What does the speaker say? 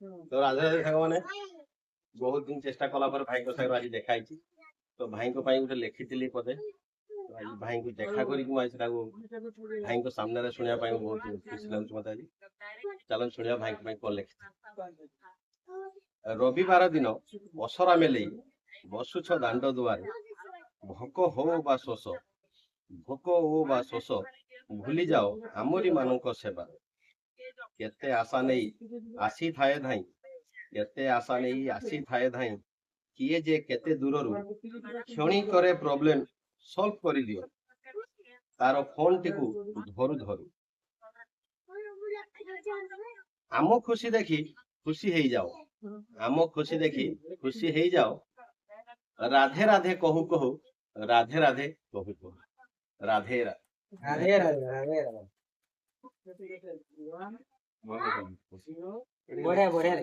তো রাধେ ରାଧେ ସାଙ୍ଗମାନେ ବହୁତ ଦିନ ଚେଷ୍ଟା କଲା ପରେ ଭାଇଙ୍କ ସାଙ୍ଗରେ ଆଜି ଦେଖା ହେଇଛି। ତ ଭାଇଙ୍କ ପାଇଁ ଗୋଟେ ଲେଖିଥିଲି ପଦେ, ତ ଆଜି ଭାଇଙ୍କୁ ଦେଖା କରିକି ମୁଁ ଆଜି ସେଟାକୁ ଭାଇଙ୍କ ସାମ୍ନାରେ ଶୁଣିବା ପାଇଁ ବହୁତ ଖୁସି ଲାଗୁଛି ମତେ ଆଜି। ଚାଲନ୍ତୁ ଶୁଣିବା ଭାଇଙ୍କ ପାଇଁ କଣ ଲେଖିଛି। ରବିବାର ଦିନ ଅସରା ମେଲେଇ ବସୁଛ ଦାଣ୍ଡ ଦୁଆରେ, ଭୋକ ହଉ ବା ଶୋଷ, ଭୋକ ହଉ ବା ଶୋଷ, ଭୁଲି ଯାଅ ଆମରି ମାନଙ୍କ ସେବା। କେତେ ଆଶା ନେଇ ଆସିଥାଏ ଧାଇଁ, କେତେ ଆଶା ନେଇ ଆସିଥାଏ ଧାଇଁ, କିଏ ଯେ କେତେ ଦୂରରୁ କ୍ଷଣିକରେ ପ୍ରୋବ୍ଲେମ ସଲ୍ଭ କରିଦିଅ ତାର ଫୋନଟିକୁ ଧରୁ ଧରୁ। ଆମ ଖୁସି ଦେଖି ଖୁସି ହେଇଯାଅ, ଆମ ଖୁସି ଦେଖି ଖୁସି ହେଇଯାଅ, ରାଧେ ରାଧେ କହୁ କହୁ, ରାଧେ ରାଧେ କହୁ କହୁ, ରାଧେ ରାଧେ। ରାଧେ ରାଧେ ରାଧେ ରାଧେ। ବଢିଆ ବଢିଆ